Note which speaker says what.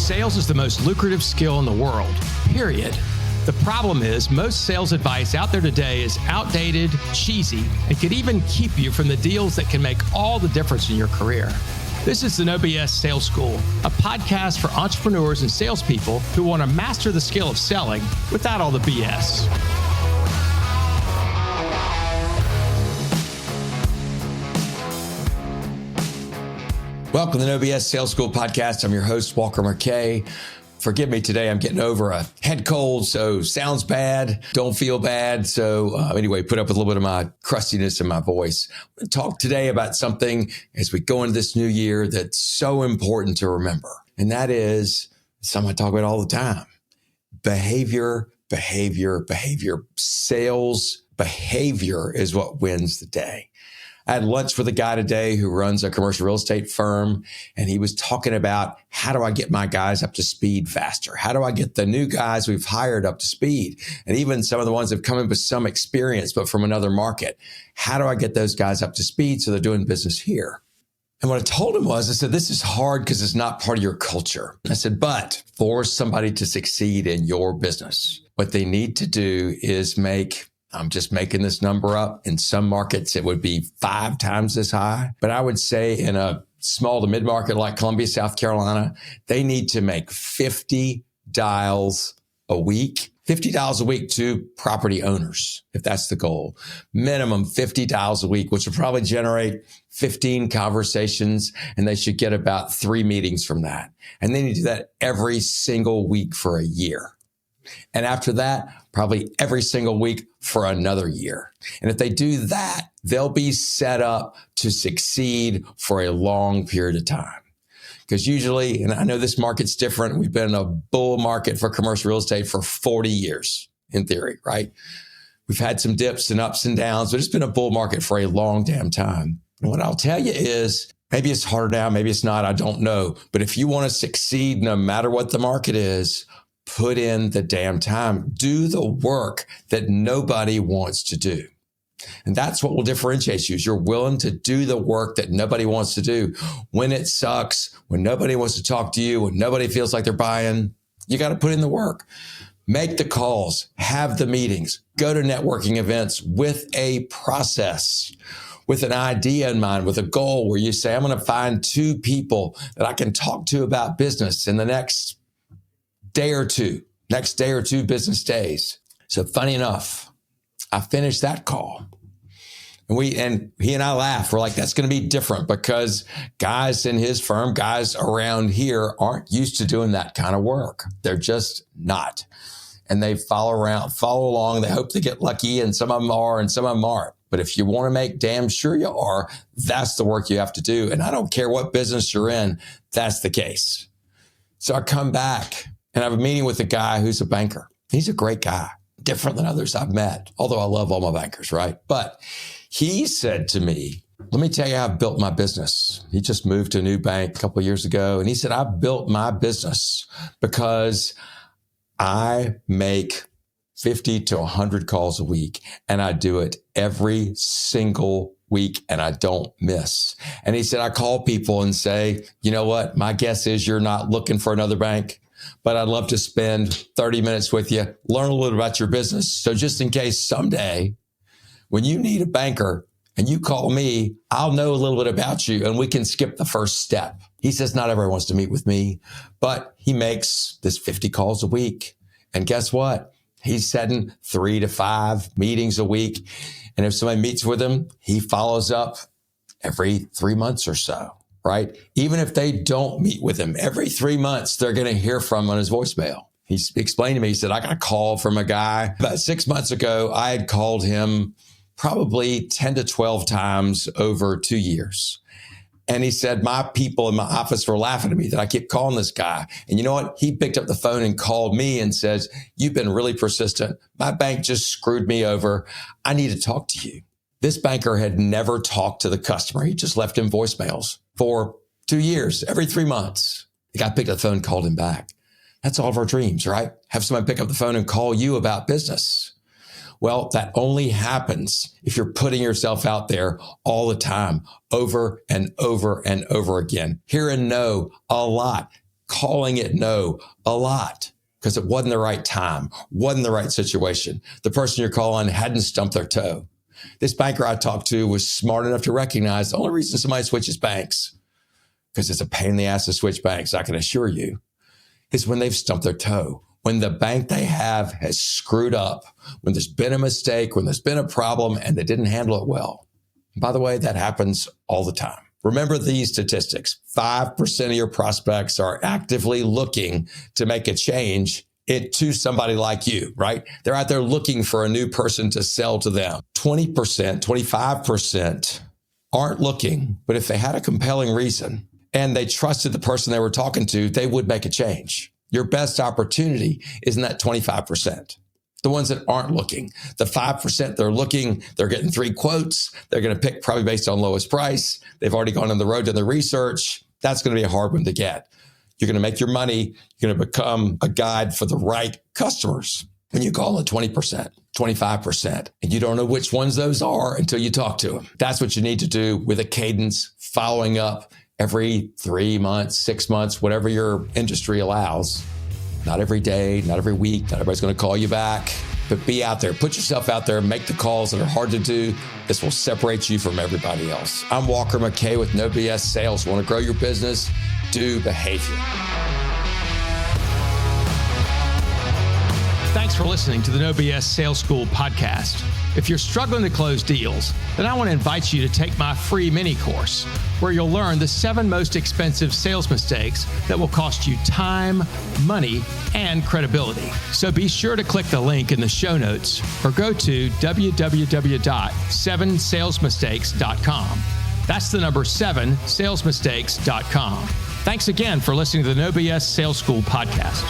Speaker 1: Sales is the most lucrative skill in the world, period. The problem is most sales advice out there today is outdated, cheesy, and could even keep you from the deals that can make all the difference in your career. This is the No BS Sales School, a podcast for entrepreneurs and salespeople who want to master the skill of selling without all the BS. Welcome to the No BS Sales School podcast. I'm your host, Walker McKay. Forgive me today, I'm getting over a head cold, so sounds bad, don't feel bad. So anyway, put up with a little bit of my crustiness in my voice. I'm going to talk today about something as we go into this new year that's so important to remember. And that is something I talk about all the time. Behavior. Sales behavior is what wins the day. I had lunch with a guy today who runs a commercial real estate firm, and he was talking about how do I get my guys up to speed faster? How do I get the new guys we've hired up to speed? And even some of the ones that have come in with some experience, but from another market. How do I get those guys up to speed so they're doing business here? And what I told him was, I said, this is hard because it's not part of your culture. I said, but for somebody to succeed in your business, what they need to do is I'm just making this number up. In some markets, it would be 5 times this high. But I would say in a small to mid-market like Columbia, South Carolina, they need to make 50 dials a week. 50 dials a week to property owners, if that's the goal. Minimum 50 dials a week, which will probably generate 15 conversations, and they should get about 3 meetings from that. And they need to do that every single week for a year. And after that, probably every single week for another year. And if they do that, they'll be set up to succeed for a long period of time. Because usually, and I know this market's different, we've been in a bull market for commercial real estate for 40 years, in theory, right? We've had some dips and ups and downs, but it's been a bull market for a long damn time. And what I'll tell you is, maybe it's harder now, maybe it's not, I don't know. But if you want to succeed, no matter what the market is, put in the damn time. Do the work that nobody wants to do. And that's what will differentiate you, is you're willing to do the work that nobody wants to do. When it sucks, when nobody wants to talk to you, when nobody feels like they're buying, you got to put in the work. Make the calls, have the meetings, go to networking events with a process, with an idea in mind, with a goal where you say, I'm going to find 2 people that I can talk to about business in the next day or 2 business days. So funny enough, I finished that call and he and I laughed. We're like, that's going to be different because guys in his firm, guys around here aren't used to doing that kind of work. They're just not. And they follow along. They hope to get lucky, and some of them are and some of them aren't. But if you want to make damn sure you are, that's the work you have to do. And I don't care what business you're in, that's the case. So I come back and I have a meeting with a guy who's a banker. He's a great guy, different than others I've met, although I love all my bankers, right? But he said to me, let me tell you how I built my business. He just moved to a new bank a couple of years ago. And he said, I built my business because I make 50 to 100 calls a week, and I do it every single week, and I don't miss. And he said, I call people and say, you know what? My guess is you're not looking for another bank, but I'd love to spend 30 minutes with you, learn a little about your business. So just in case someday when you need a banker and you call me, I'll know a little bit about you and we can skip the first step. He says, not everyone wants to meet with me, but he makes this 50 calls a week. And guess what? He's setting 3 to 5 meetings a week. And if somebody meets with him, he follows up every 3 months or so. Right? Even if they don't meet with him, every 3 months, they're going to hear from him on his voicemail. He explained to me, he said, I got a call from a guy about 6 months ago. I had called him probably 10 to 12 times over 2 years. And he said, my people in my office were laughing at me that I keep calling this guy. And you know what? He picked up the phone and called me and says, you've been really persistent. My bank just screwed me over. I need to talk to you. This banker had never talked to the customer. He just left him voicemails for 2 years, every 3 months. The guy picked up the phone and called him back. That's all of our dreams, right? Have somebody pick up the phone and call you about business. Well, that only happens if you're putting yourself out there all the time, over and over and over again. Hear and know a lot. calling it no a lot because it wasn't the right time, wasn't the right situation. The person you're calling hadn't stumped their toe. This banker I talked to was smart enough to recognize the only reason somebody switches banks, because it's a pain in the ass to switch banks, I can assure you, is when they've stumped their toe. When the bank they have has screwed up, when there's been a mistake, when there's been a problem and they didn't handle it well. And by the way, that happens all the time. Remember these statistics. 5% of your prospects are actively looking to make a change to somebody like you, right? They're out there looking for a new person to sell to them. 20%, 25% aren't looking, but if they had a compelling reason and they trusted the person they were talking to, they would make a change. Your best opportunity is in that 25%. The ones that aren't looking, the 5% they're looking, they're getting 3 quotes. They're going to pick probably based on lowest price. They've already gone on the road to the research. That's going to be a hard one to get. You're going to make your money. You're going to become a guide for the right customers when you call it 20%, 25%, and you don't know which ones those are until you talk to them. That's what you need to do with a cadence, following up every 3 months, 6 months, whatever your industry allows. Not every day, not every week, not everybody's going to call you back, but be out there, put yourself out there, make the calls that are hard to do. This will separate you from everybody else. I'm Walker McKay with No BS Sales. Want to grow your business? Do behavior.
Speaker 2: Thanks for listening to the No BS Sales School podcast. If you're struggling to close deals, then I want to invite you to take my free mini course, where you'll learn the 7 most expensive sales mistakes that will cost you time, money, and credibility. So be sure to click the link in the show notes or go to www.7salesmistakes.com. That's the number 7salesmistakes.com. Thanks again for listening to the No BS Sales School podcast.